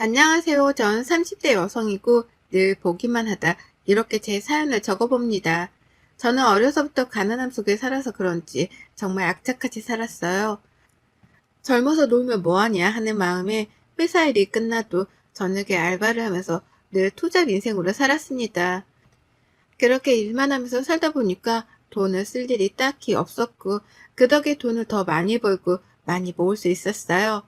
안녕하세요. 전 30대 여성이고 늘 보기만 하다 이렇게 제 사연을 적어봅니다. 저는 어려서부터 가난함 속에 살아서 그런지 정말 악착같이 살았어요. 젊어서 놀면 뭐하냐 하는 마음에 회사 일이 끝나도 저녁에 알바를 하면서 늘 투잡 인생으로 살았습니다. 그렇게 일만 하면서 살다 보니까 돈을 쓸 일이 딱히 없었고 그 덕에 돈을 더 많이 벌고 많이 모을 수 있었어요.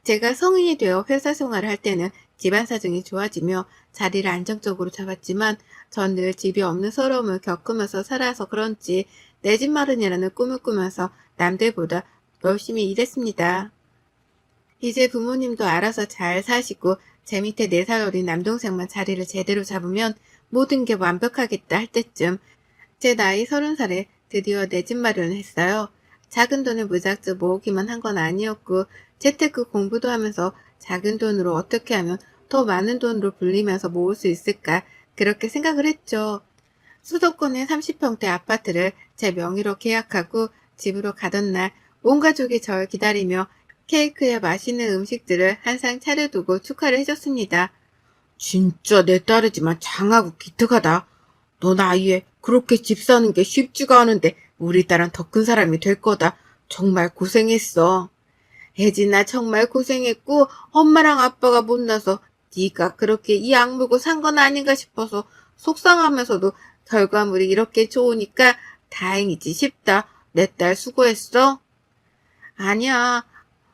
제가 성인이 되어 회사 생활을 할 때는 집안 사정이 좋아지며 자리를 안정적으로 잡았지만 전 늘 집이 없는 서러움을 겪으면서 살아서 그런지 내 집 마련이라는 꿈을 꾸면서 남들보다 열심히 일했습니다. 이제 부모님도 알아서 잘 사시고 제 밑에 4살 어린 남동생만 자리를 제대로 잡으면 모든 게 완벽하겠다 할 때쯤 제 나이 30살에 드디어 내 집 마련을 했어요. 작은 돈을 무작정 모으기만 한 건 아니었고 재테크 공부도 하면서 작은 돈으로 어떻게 하면 더 많은 돈으로 불리면서 모을 수 있을까 그렇게 생각을 했죠. 수도권의 30평대 아파트를 제 명의로 계약하고 집으로 가던 날 온 가족이 절 기다리며 케이크에 맛있는 음식들을 한 상 차려두고 축하를 해줬습니다. 진짜 내 딸이지만 장하고 기특하다. 너 나이에 그렇게 집 사는 게 쉽지가 않은데 우리 딸은 더 큰 사람이 될 거다. 정말 고생했어. 혜진아 정말 고생했고 엄마랑 아빠가 못나서 네가 그렇게 이 악물고 산 건 아닌가 싶어서 속상하면서도 결과물이 이렇게 좋으니까 다행이지 싶다. 내 딸 수고했어. 아니야.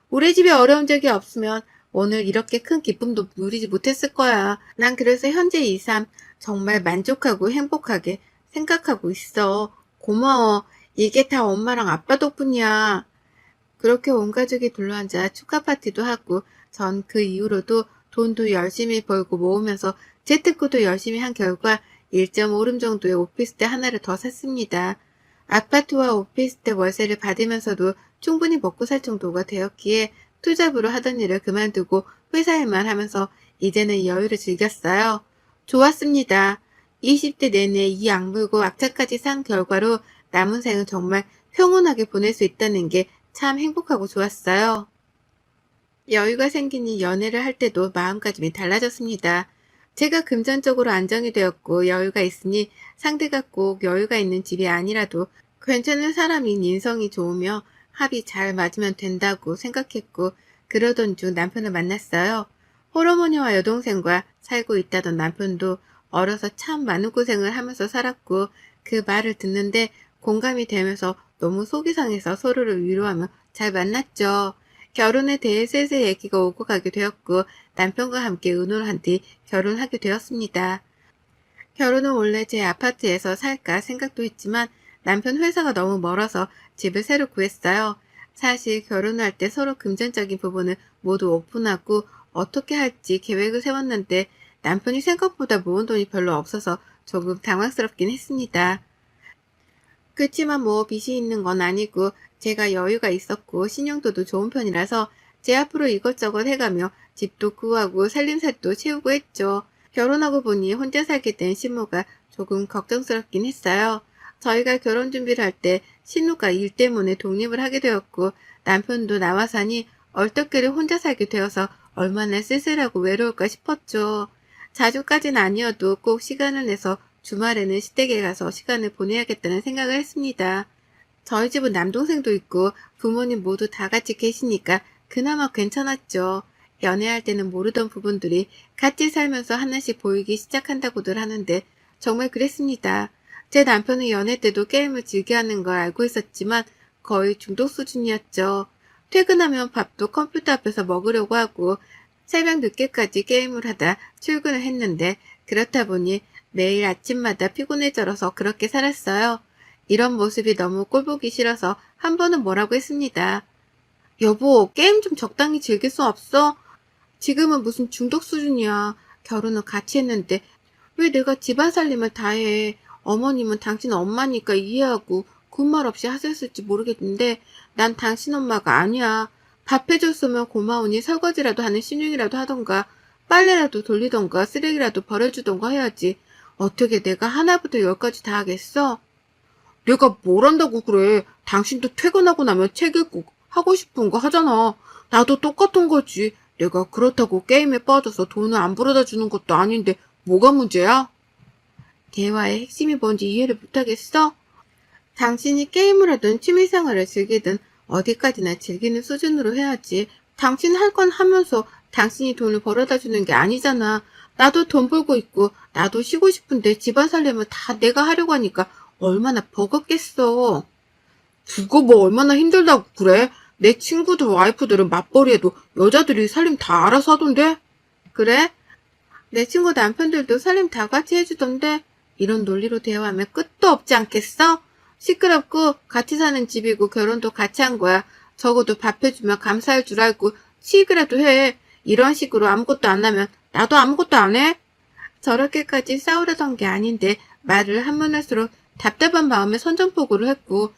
우리 집에 어려운 적이 없으면 오늘 이렇게 큰 기쁨도 누리지 못했을 거야. 난 그래서 현재 이 삶 정말 만족하고 행복하게 생각하고 있어. 고마워. 이게 다 엄마랑 아빠 덕분이야. 그렇게 온 가족이 둘러앉아 축하 파티도 하고 전 그 이후로도 돈도 열심히 벌고 모으면서 재테크도 열심히 한 결과 1.5룸 정도의 오피스텔 하나를 더 샀습니다. 아파트와 오피스텔 월세를 받으면서도 충분히 먹고 살 정도가 되었기에 투잡으로 하던 일을 그만두고 회사 일만 하면서 이제는 여유를 즐겼어요. 좋았습니다. 20대 내내 이 악물고 악착까지 산 결과로 남은 생을 정말 평온하게 보낼 수 있다는 게 참 행복하고 좋았어요. 여유가 생기니 연애를 할 때도 마음가짐이 달라졌습니다. 제가 금전적으로 안정이 되었고 여유가 있으니 상대가 꼭 여유가 있는 집이 아니라도 괜찮은 사람인 인성이 좋으며 합이 잘 맞으면 된다고 생각했고 그러던 중 남편을 만났어요. 홀어머니와 여동생과 살고 있다던 남편도 어려서 참 많은 고생을 하면서 살았고 그 말을 듣는데 공감이 되면서 너무 속이 상해서 서로를 위로하며 잘 만났죠. 결혼에 대해 슬슬 얘기가 오고 가게 되었고 남편과 함께 의논을 한 뒤 결혼하게 되었습니다. 결혼은 원래 제 아파트에서 살까 생각도 했지만 남편 회사가 너무 멀어서 집을 새로 구했어요. 사실 결혼을 할 때 서로 금전적인 부분을 모두 오픈하고 어떻게 할지 계획을 세웠는데 남편이 생각보다 모은 돈이 별로 없어서 조금 당황스럽긴 했습니다. 그치만 뭐 빚이 있는 건 아니고 제가 여유가 있었고 신용도도 좋은 편이라서 제 앞으로 이것저것 해가며 집도 구하고 살림살도 채우고 했죠. 결혼하고 보니 혼자 살게 된 신우가 조금 걱정스럽긴 했어요. 저희가 결혼 준비를 할 때 신우가 일 때문에 독립을 하게 되었고 남편도 나와 사니 얼떨결에 혼자 살게 되어서 얼마나 쓸쓸하고 외로울까 싶었죠. 자주까진 아니어도 꼭 시간을 내서 주말에는 시댁에 가서 시간을 보내야겠다는 생각을 했습니다. 저희 집은 남동생도 있고 부모님 모두 다 같이 계시니까 그나마 괜찮았죠. 연애할 때는 모르던 부분들이 같이 살면서 하나씩 보이기 시작한다고들 하는데 정말 그랬습니다. 제 남편은 연애 때도 게임을 즐겨하는 걸 알고 있었지만 거의 중독 수준이었죠. 퇴근하면 밥도 컴퓨터 앞에서 먹으려고 하고 새벽 늦게까지 게임을 하다 출근을 했는데 그렇다 보니 매일 아침마다 피곤해져서 그렇게 살았어요. 이런 모습이 너무 꼴보기 싫어서 한 번은 뭐라고 했습니다. 여보, 게임 좀 적당히 즐길 수 없어? 지금은 무슨 중독 수준이야. 결혼을 같이 했는데 왜 내가 집안 살림을 다 해? 어머님은 당신 엄마니까 이해하고 군말 없이 하셨을지 모르겠는데 난 당신 엄마가 아니야. 밥 해줬으면 고마우니 설거지라도 하는 신용이라도 하던가 빨래라도 돌리던가 쓰레기라도 버려주던가 해야지. 어떻게 내가 하나부터 열까지 다 하겠어? 내가 뭘 한다고 그래. 당신도 퇴근하고 나면 책 읽고 하고 싶은 거 하잖아. 나도 똑같은 거지. 내가 그렇다고 게임에 빠져서 돈을 안 벌어다 주는 것도 아닌데 뭐가 문제야? 대화의 핵심이 뭔지 이해를 못하겠어? 당신이 게임을 하든 취미생활을 즐기든 어디까지나 즐기는 수준으로 해야지. 당신 할 건 하면서 당신이 돈을 벌어다 주는 게 아니잖아. 나도 돈 벌고 있고 나도 쉬고 싶은데 집안 살려면 다 내가 하려고 하니까 얼마나 버겁겠어. 그거 뭐 얼마나 힘들다고 그래? 내 친구들 와이프들은 맞벌이해도 여자들이 살림 다 알아서 하던데? 그래? 내 친구 남편들도 살림 다 같이 해주던데 이런 논리로 대화하면 끝도 없지 않겠어? 시끄럽고 같이 사는 집이고 결혼도 같이 한 거야. 적어도 밥 해주면 감사할 줄 알고 치익이라도 해. 이런 식으로 아무것도 안 하면 나도 아무것도 안 해? 저렇게까지 싸우려던 게 아닌데 말을 하면 할수록 답답한 마음에 선전포고를 했고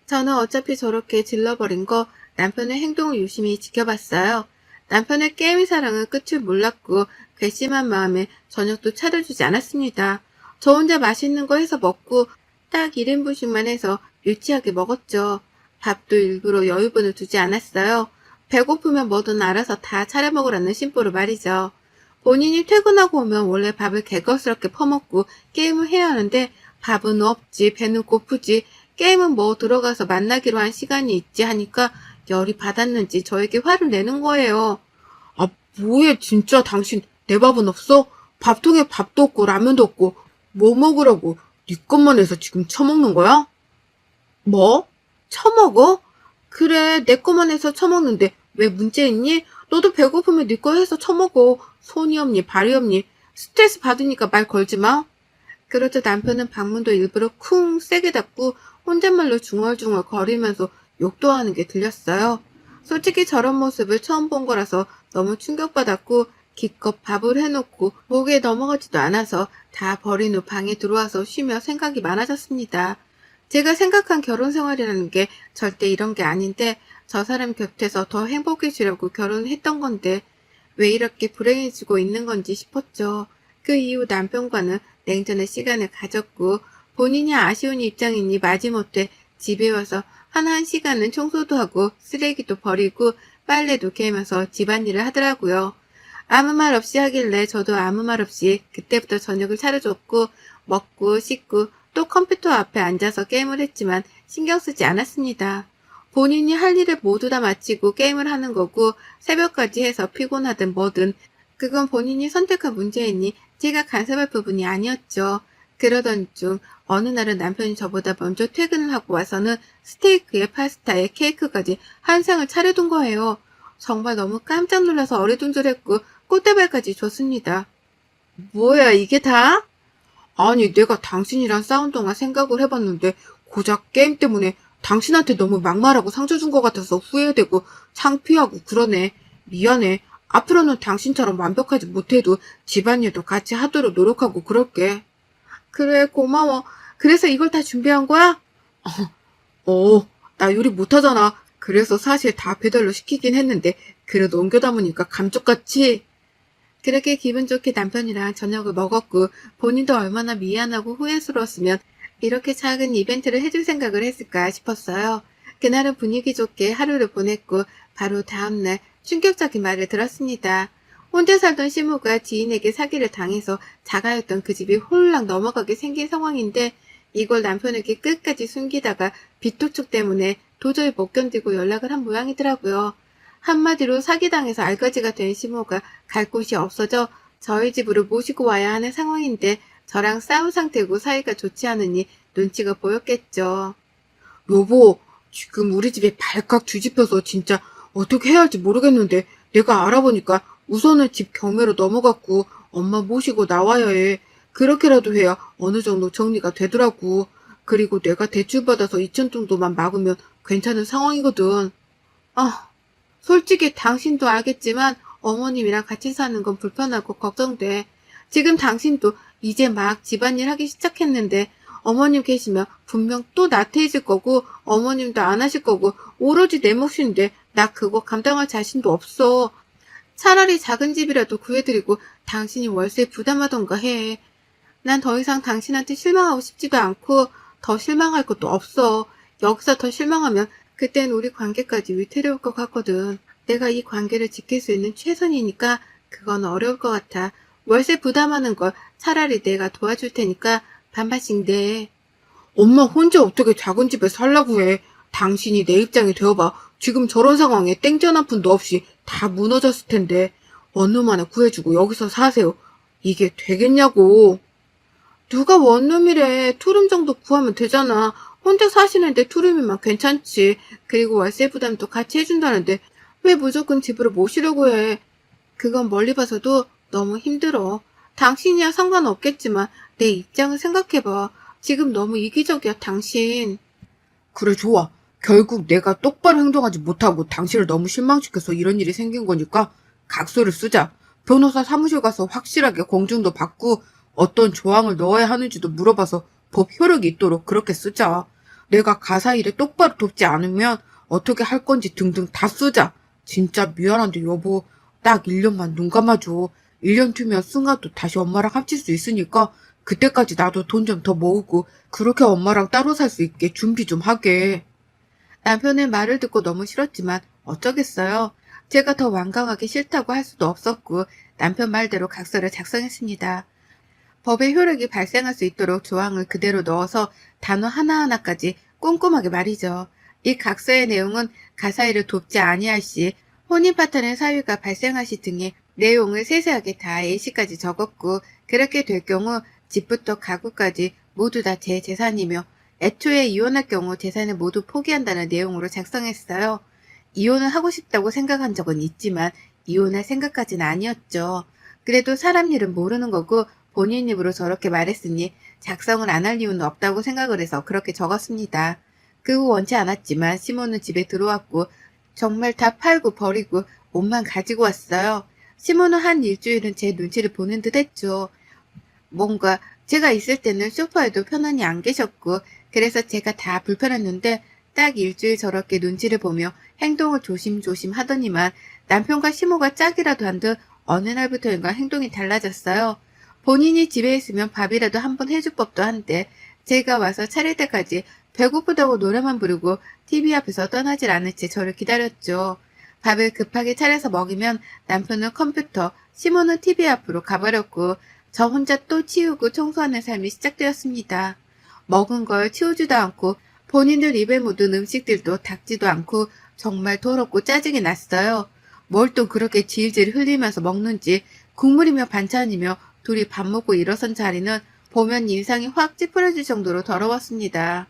저는 어차피 저렇게 질러버린 거 남편의 행동을 유심히 지켜봤어요. 남편의 게임 사랑은 끝을 몰랐고 괘씸한 마음에 저녁도 차려주지 않았습니다. 저 혼자 맛있는 거 해서 먹고 딱 1인분씩만 해서 유치하게 먹었죠. 밥도 일부러 여유분을 두지 않았어요. 배고프면 뭐든 알아서 다 차려 먹으라는 심보로 말이죠. 본인이 퇴근하고 오면 원래 밥을 개걸스럽게 퍼먹고 게임을 해야 하는데 밥은 없지, 배는 고프지, 게임은 뭐 들어가서 만나기로 한 시간이 있지 하니까 열이 받았는지 저에게 화를 내는 거예요. 아, 뭐해, 진짜 당신 내 밥은 없어? 밥통에 밥도 없고 라면도 없고 뭐 먹으라고 네 것만 해서 지금 처먹는 거야? 뭐? 처먹어? 그래, 내 거만 해서 처먹는데 왜 문제 있니? 너도 배고프면 네 거 해서 처먹어. 손이 없니, 발이 없니? 스트레스 받으니까 말 걸지 마. 그러자 남편은 방문도 일부러 쿵 세게 닫고 혼잣말로 중얼중얼 거리면서 욕도 하는 게 들렸어요. 솔직히 저런 모습을 처음 본 거라서 너무 충격받았고 기껏 밥을 해놓고 목에 넘어가지도 않아서 다 버린 후 방에 들어와서 쉬며 생각이 많아졌습니다. 제가 생각한 결혼 생활이라는 게 절대 이런 게 아닌데 저 사람 곁에서 더 행복해지려고 결혼했던 건데 왜 이렇게 불행해지고 있는 건지 싶었죠. 그 이후 남편과는 냉전의 시간을 가졌고 본인이 아쉬운 입장이니 마지못해 집에 와서 한 1시간은 청소도 하고 쓰레기도 버리고 빨래도 개면서 집안일을 하더라고요. 아무 말 없이 하길래 저도 아무 말 없이 그때부터 저녁을 차려줬고 먹고 씻고 또 컴퓨터 앞에 앉아서 게임을 했지만 신경 쓰지 않았습니다. 본인이 할 일을 모두 다 마치고 게임을 하는 거고 새벽까지 해서 피곤하든 뭐든 그건 본인이 선택한 문제이니 제가 간섭할 부분이 아니었죠. 그러던 중 어느 날은 남편이 저보다 먼저 퇴근을 하고 와서는 스테이크에 파스타에 케이크까지 한 상을 차려둔 거예요. 정말 너무 깜짝 놀라서 어리둥절했고 꽃다발까지 줬습니다. 뭐야, 이게 다? 아니, 내가 당신이랑 싸운 동안 생각을 해봤는데 고작 게임 때문에 당신한테 너무 막말하고 상처 준 것 같아서 후회되고 창피하고 그러네. 미안해. 앞으로는 당신처럼 완벽하지 못해도 집안일도 같이 하도록 노력하고 그럴게. 그래, 고마워. 그래서 이걸 다 준비한 거야? 나 요리 못하잖아. 그래서 사실 다 배달로 시키긴 했는데 그래도 옮겨 담으니까 감쪽같이. 그렇게 기분 좋게 남편이랑 저녁을 먹었고 본인도 얼마나 미안하고 후회스러웠으면 이렇게 작은 이벤트를 해줄 생각을 했을까 싶었어요. 그날은 분위기 좋게 하루를 보냈고 바로 다음날 충격적인 말을 들었습니다. 혼자 살던 시모가 지인에게 사기를 당해서 자가였던 그 집이 홀랑 넘어가게 생긴 상황인데 이걸 남편에게 끝까지 숨기다가 빚도축 때문에 도저히 못 견디고 연락을 한 모양이더라고요. 한마디로 사기당해서 알거지가 된 시모가 갈 곳이 없어져 저희 집으로 모시고 와야 하는 상황인데 저랑 싸운 상태고 사이가 좋지 않으니 눈치가 보였겠죠. 여보, 지금 우리 집에 발칵 뒤집혀서 진짜 어떻게 해야 할지 모르겠는데 내가 알아보니까 우선은 집 경매로 넘어갔고 엄마 모시고 나와야 해. 그렇게라도 해야 어느 정도 정리가 되더라고. 그리고 내가 대출받아서 2천 정도만 막으면 괜찮은 상황이거든. 아, 솔직히 당신도 알겠지만 어머님이랑 같이 사는 건 불편하고 걱정돼. 지금 당신도 이제 막 집안일 하기 시작했는데 어머님 계시면 분명 또 나태해질 거고 어머님도 안 하실 거고 오로지 내 몫인데 나 그거 감당할 자신도 없어. 차라리 작은 집이라도 구해드리고 당신이 월세 부담하던가 해. 난 더 이상 당신한테 실망하고 싶지도 않고 더 실망할 것도 없어. 여기서 더 실망하면 그땐 우리 관계까지 위태로울 것 같거든. 내가 이 관계를 지킬 수 있는 최선이니까 그건 어려울 것 같아. 월세 부담하는 걸 차라리 내가 도와줄 테니까 반반씩 내. 엄마 혼자 어떻게 작은 집에 살라고 해. 당신이 내 입장이 되어봐. 지금 저런 상황에 땡전 한 푼도 없이 다 무너졌을 텐데 원룸 하나 구해주고 여기서 사세요. 이게 되겠냐고. 누가 원룸이래. 투룸 정도 구하면 되잖아. 혼자 사시는데 투룸이면 괜찮지. 그리고 월세 부담도 같이 해준다는데 왜 무조건 집으로 모시려고 해. 그건 멀리 봐서도 너무 힘들어. 당신이야 상관없겠지만 내 입장을 생각해봐. 지금 너무 이기적이야, 당신. 그래, 좋아. 결국 내가 똑바로 행동하지 못하고 당신을 너무 실망시켜서 이런 일이 생긴 거니까 각서를 쓰자. 변호사 사무실 가서 확실하게 공증도 받고 어떤 조항을 넣어야 하는지도 물어봐서 법 효력이 있도록 그렇게 쓰자. 내가 가사 일에 똑바로 돕지 않으면 어떻게 할 건지 등등 다 쓰자. 진짜 미안한데 여보, 딱 1년만 눈 감아줘. 1년 뒤면 승아도 다시 엄마랑 합칠 수 있으니까 그때까지 나도 돈 좀 더 모으고 그렇게 엄마랑 따로 살 수 있게 준비 좀 하게. 남편의 말을 듣고 너무 싫었지만 어쩌겠어요. 제가 더 완강하게 싫다고 할 수도 없었고 남편 말대로 각서를 작성했습니다. 법의 효력이 발생할 수 있도록 조항을 그대로 넣어서 단어 하나하나까지 꼼꼼하게 말이죠. 이 각서의 내용은 가사일을 돕지 아니할 시, 혼인 파탄의 사유가 발생할 시 등의 내용을 세세하게 다 A시까지 적었고 그렇게 될 경우 집부터 가구까지 모두 다 제 재산이며 애초에 이혼할 경우 재산을 모두 포기한다는 내용으로 작성했어요. 이혼을 하고 싶다고 생각한 적은 있지만 이혼할 생각까지는 아니었죠. 그래도 사람 일은 모르는 거고 본인 입으로 저렇게 말했으니 작성을 안 할 이유는 없다고 생각을 해서 그렇게 적었습니다. 그 후 원치 않았지만 시몬은 집에 들어왔고 정말 다 팔고 버리고 옷만 가지고 왔어요. 시몬은 한 일주일은 제 눈치를 보는 듯 했죠. 뭔가 제가 있을 때는 소파에도 편안히 안 계셨고 그래서 제가 다 불편했는데 딱 일주일 저렇게 눈치를 보며 행동을 조심조심 하더니만 남편과 시모가 짝이라도 한 듯 어느 날부터인가 행동이 달라졌어요. 본인이 집에 있으면 밥이라도 한번 해줄 법도 한데 제가 와서 차릴 때까지 배고프다고 노래만 부르고 TV 앞에서 떠나질 않을 채 저를 기다렸죠. 밥을 급하게 차려서 먹이면 남편은 컴퓨터, 시모는 TV 앞으로 가버렸고 저 혼자 또 치우고 청소하는 삶이 시작되었습니다. 먹은 걸 치우지도 않고 본인들 입에 묻은 음식들도 닦지도 않고 정말 더럽고 짜증이 났어요. 뭘 또 그렇게 질질 흘리면서 먹는지 국물이며 반찬이며 둘이 밥 먹고 일어선 자리는 보면 인상이 확 찌푸려질 정도로 더러웠습니다.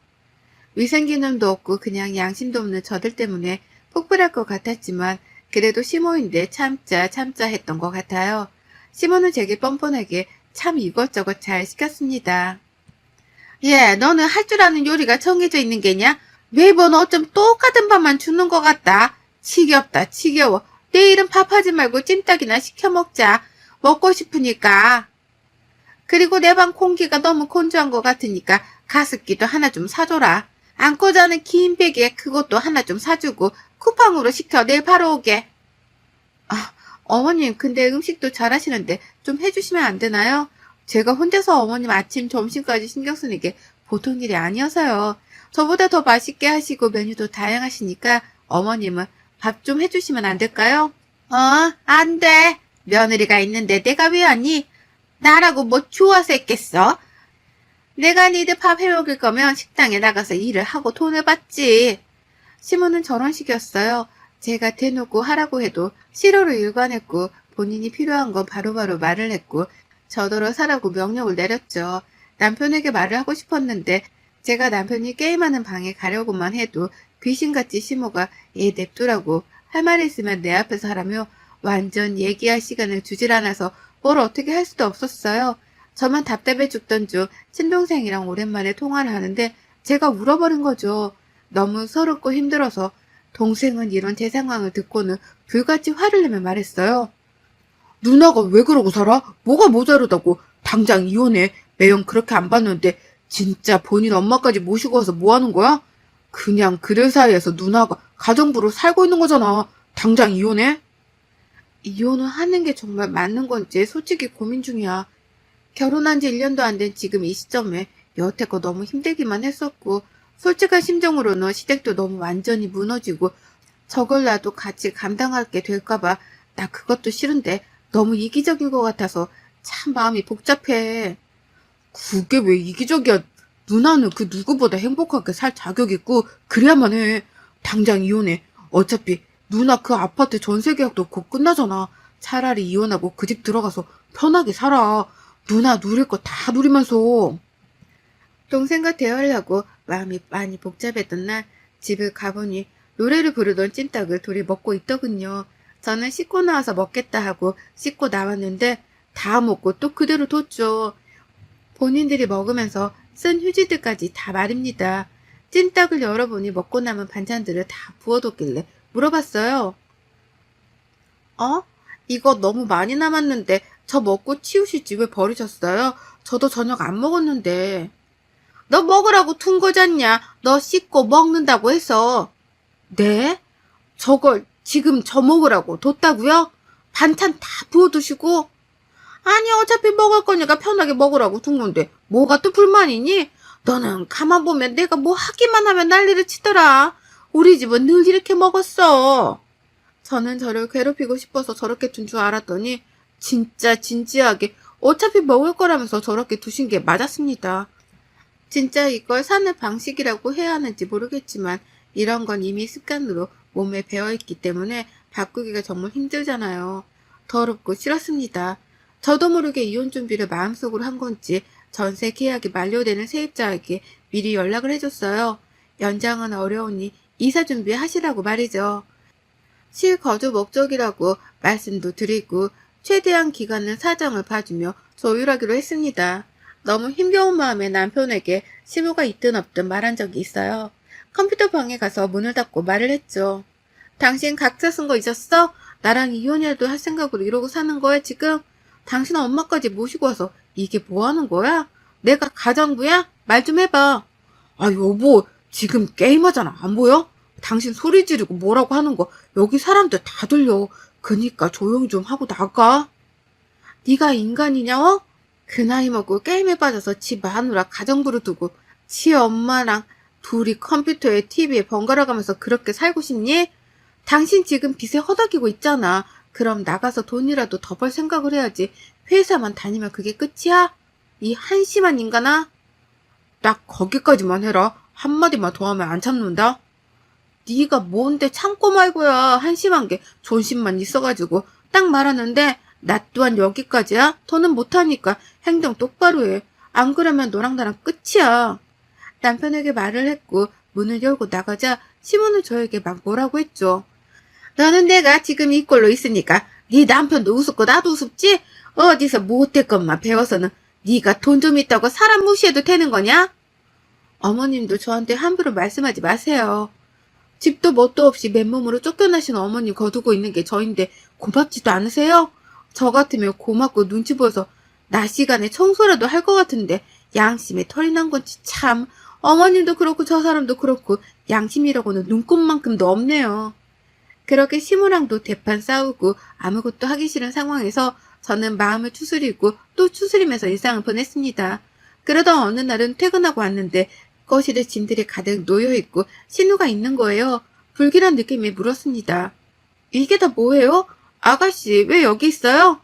위생기능도 없고 그냥 양심도 없는 저들 때문에 폭발할 것 같았지만 그래도 시모인데 참자 했던 것 같아요. 시모는 제게 뻔뻔하게 참 이것저것 잘 시켰습니다. 예, 너는 할 줄 아는 요리가 정해져 있는 게냐? 매번 어쩜 똑같은 밥만 주는 것 같다. 지겹다, 지겨워. 내일은 밥하지 말고 찜닭이나 시켜 먹자. 먹고 싶으니까. 그리고 내 방 공기가 너무 건조한 것 같으니까 가습기도 하나 좀 사줘라. 안고 자는 긴 베개 그것도 하나 좀 사주고 쿠팡으로 시켜 내일 바로 오게. 아, 어머님 근데 음식도 잘하시는데 좀 해주시면 안 되나요? 제가 혼자서 어머님 아침 점심까지 신경 쓰는 게 보통 일이 아니어서요. 저보다 더 맛있게 하시고 메뉴도 다양하시니까 어머님은 밥 좀 해주시면 안 될까요? 안 돼. 며느리가 있는데 내가 왜 왔니? 나라고 뭐 좋아서 했겠어? 내가 니들 밥 해먹을 거면 식당에 나가서 일을 하고 돈을 받지. 시모는 저런 식이었어요. 제가 대놓고 하라고 해도 싫어로 일관했고 본인이 필요한 건 바로바로 말을 했고 저더러 사라고 명령을 내렸죠. 남편에게 말을 하고 싶었는데 제가 남편이 게임하는 방에 가려고만 해도 귀신같이 시모가 얘 냅두라고 할 말 있으면 내 앞에서 하라며 완전 얘기할 시간을 주질 않아서 뭘 어떻게 할 수도 없었어요. 저만 답답해 죽던 중 친동생이랑 오랜만에 통화를 하는데 제가 울어버린 거죠. 너무 서럽고 힘들어서 동생은 이런 제 상황을 듣고는 불같이 화를 내며 말했어요. 누나가 왜 그러고 살아? 뭐가 모자르다고. 당장 이혼해. 매형 그렇게 안 봤는데 진짜 본인 엄마까지 모시고 와서 뭐 하는 거야? 그냥 그들 사이에서 누나가 가정부로 살고 있는 거잖아. 당장 이혼해? 이혼을 하는 게 정말 맞는 건지 솔직히 고민 중이야. 결혼한 지 1년도 안 된 지금 이 시점에 여태껏 너무 힘들기만 했었고 솔직한 심정으로는 시댁도 너무 완전히 무너지고 저걸 나도 같이 감당하게 될까봐 나 그것도 싫은데 너무 이기적인 것 같아서 참 마음이 복잡해. 그게 왜 이기적이야? 누나는 그 누구보다 행복하게 살 자격 있고 그래야만 해. 당장 이혼해. 어차피 누나 그 아파트 전세 계약도 곧 끝나잖아. 차라리 이혼하고 그 집 들어가서 편하게 살아. 누나 누릴 거 다 누리면서. 동생과 대화하려고 마음이 많이 복잡했던 날 집을 가보니 노래를 부르던 찜닭을 둘이 먹고 있더군요. 저는 씻고 나와서 먹겠다 하고 씻고 나왔는데 다 먹고 또 그대로 뒀죠. 본인들이 먹으면서 쓴 휴지들까지 다 말입니다. 찜닭을 열어보니 먹고 남은 반찬들을 다 부어뒀길래 물어봤어요. 어? 이거 너무 많이 남았는데 저 먹고 치우시지 왜 버리셨어요? 저도 저녁 안 먹었는데. 너 먹으라고 둔 거잖냐? 너 씻고 먹는다고 해서. 네? 저걸 지금 저 먹으라고 뒀다고요? 반찬 다 부어두시고? 아니 어차피 먹을 거니까 편하게 먹으라고 둔 건데 뭐가 또 불만이니? 너는 가만 보면 내가 뭐 하기만 하면 난리를 치더라. 우리 집은 늘 이렇게 먹었어. 저는 저를 괴롭히고 싶어서 저렇게 둔 줄 알았더니 진짜 진지하게 어차피 먹을 거라면서 저렇게 두신 게 맞았습니다. 진짜 이걸 사는 방식이라고 해야 하는지 모르겠지만 이런 건 이미 습관으로 몸에 배어있기 때문에 바꾸기가 정말 힘들잖아요. 더럽고 싫었습니다. 저도 모르게 이혼 준비를 마음속으로 한 건지 전세 계약이 만료되는 세입자에게 미리 연락을 해줬어요. 연장은 어려우니 이사 준비하시라고 말이죠. 실거주 목적이라고 말씀도 드리고 최대한 기간은 사정을 봐주며 조율하기로 했습니다. 너무 힘겨운 마음에 남편에게 실무가 있든 없든 말한 적이 있어요. 컴퓨터 방에 가서 문을 닫고 말을 했죠. 당신 각자 쓴 거 잊었어? 나랑 이혼이라도 할 생각으로 이러고 사는 거야 지금? 당신 엄마까지 모시고 와서 이게 뭐 하는 거야? 내가 가정부야? 말 좀 해봐. 아 여보 지금 게임하잖아. 안 보여? 당신 소리 지르고 뭐라고 하는 거 여기 사람들 다 들려. 그니까 조용히 좀 하고 나가. 네가 인간이냐 어? 그 나이 먹고 게임에 빠져서 지 마누라 가정부를 두고 지 엄마랑 둘이 컴퓨터에 TV에 번갈아 가면서 그렇게 살고 싶니? 당신 지금 빚에 허덕이고 있잖아. 그럼 나가서 돈이라도 더 벌 생각을 해야지. 회사만 다니면 그게 끝이야? 이 한심한 인간아. 딱 거기까지만 해라. 한마디만 더 하면 안 참는다. 네가 뭔데 참고 말고야. 한심한 게 존심만 있어가지고 딱 말하는데 나 또한 여기까지야? 더는 못하니까 행동 똑바로 해. 안 그러면 너랑 나랑 끝이야. 남편에게 말을 했고 문을 열고 나가자 시몬은 저에게 막 뭐라고 했죠. 너는 내가 지금 이 꼴로 있으니까 네 남편도 우습고 나도 우습지? 어디서 못될 것만 배워서는 네가 돈 좀 있다고 사람 무시해도 되는 거냐? 어머님도 저한테 함부로 말씀하지 마세요. 집도 뭣도 없이 맨몸으로 쫓겨나신 어머님 거두고 있는 게 저인데 고맙지도 않으세요? 저 같으면 고맙고 눈치 보여서 낮 시간에 청소라도 할 것 같은데 양심에 털이 난 건지 참. 어머님도 그렇고 저 사람도 그렇고 양심이라고는 눈꼽만큼도 없네요. 그렇게 시무랑도 대판 싸우고 아무것도 하기 싫은 상황에서 저는 마음을 추스리고 또 추스리면서 일상을 보냈습니다. 그러던 어느 날은 퇴근하고 왔는데 거실에 짐들이 가득 놓여있고 신우가 있는 거예요. 불길한 느낌이 물었습니다. 이게 다 뭐예요? 아가씨 왜 여기 있어요?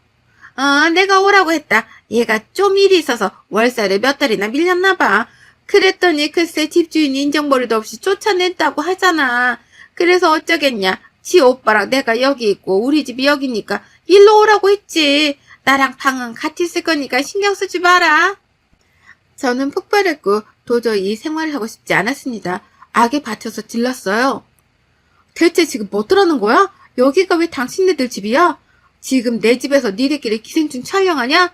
내가 오라고 했다. 얘가 좀 일이 있어서 월세를 몇 달이나 밀렸나 봐. 그랬더니 글쎄 집주인이 인정머리도 없이 쫓아냈다고 하잖아. 그래서 어쩌겠냐. 지 오빠랑 내가 여기 있고 우리 집이 여기니까 일로 오라고 했지. 나랑 방은 같이 쓸 거니까 신경 쓰지 마라. 저는 폭발했고 도저히 생활을 하고 싶지 않았습니다. 악에 받쳐서 질렀어요. 대체 지금 뭐 어쩌라는 거야? 여기가 왜 당신네들 집이야? 지금 내 집에서 니들끼리 기생충 촬영하냐?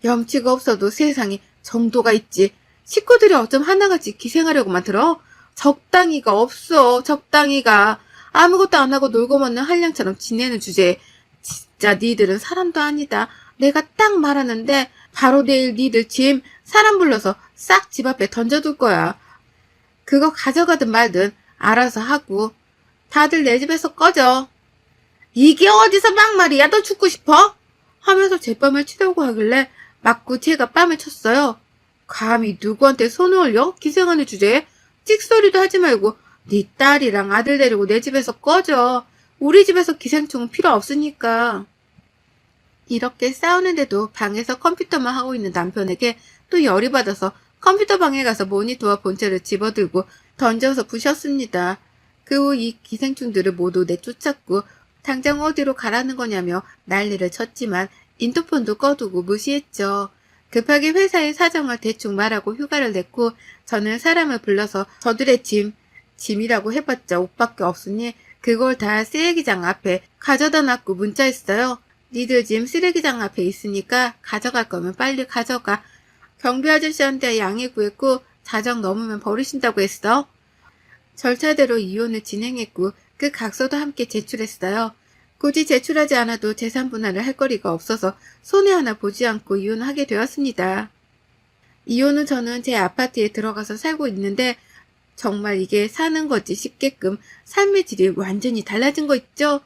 염치가 없어도 세상에 정도가 있지. 식구들이 어쩜 하나같이 기생하려고만 들어? 적당히가 없어. 적당히가. 아무것도 안 하고 놀고 먹는 한량처럼 지내는 주제에 진짜 니들은 사람도 아니다. 내가 딱 말하는데 바로 내일 니들 짐 사람 불러서 싹 집 앞에 던져둘 거야. 그거 가져가든 말든 알아서 하고 다들 내 집에서 꺼져. 이게 어디서 막말이야? 너 죽고 싶어? 하면서 제 뺨을 치려고 하길래 맞고 제가 뺨을 쳤어요. 감히 누구한테 손을 올려? 기생하는 주제에 찍소리도 하지 말고 네 딸이랑 아들 데리고 내 집에서 꺼져. 우리 집에서 기생충은 필요 없으니까. 이렇게 싸우는데도 방에서 컴퓨터만 하고 있는 남편에게 또 열이 받아서 컴퓨터 방에 가서 모니터와 본체를 집어들고 던져서 부셨습니다. 그 후 이 기생충들을 모두 내쫓았고 당장 어디로 가라는 거냐며 난리를 쳤지만 인터폰도 꺼두고 무시했죠. 급하게 회사의 사정을 대충 말하고 휴가를 냈고 저는 사람을 불러서 저들의 짐이라고 해봤자 옷밖에 없으니 그걸 다 쓰레기장 앞에 가져다 놨고 문자했어요. 니들 짐 쓰레기장 앞에 있으니까 가져갈 거면 빨리 가져가. 경비 아저씨한테 양해 구했고 자정 넘으면 버리신다고 했어. 절차대로 이혼을 진행했고 그 각서도 함께 제출했어요. 굳이 제출하지 않아도 재산 분할을 할 거리가 없어서 손해 하나 보지 않고 이혼하게 되었습니다. 이혼 후 저는 제 아파트에 들어가서 살고 있는데 정말 이게 사는 거지 싶게끔 삶의 질이 완전히 달라진 거 있죠?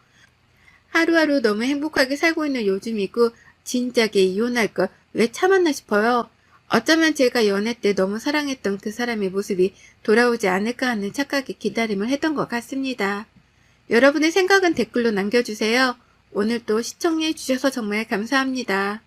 하루하루 너무 행복하게 살고 있는 요즘이고 진작에 이혼할 걸 왜 참았나 싶어요. 어쩌면 제가 연애 때 너무 사랑했던 그 사람의 모습이 돌아오지 않을까 하는 착각의 기다림을 했던 것 같습니다. 여러분의 생각은 댓글로 남겨주세요. 오늘도 시청해 주셔서 정말 감사합니다.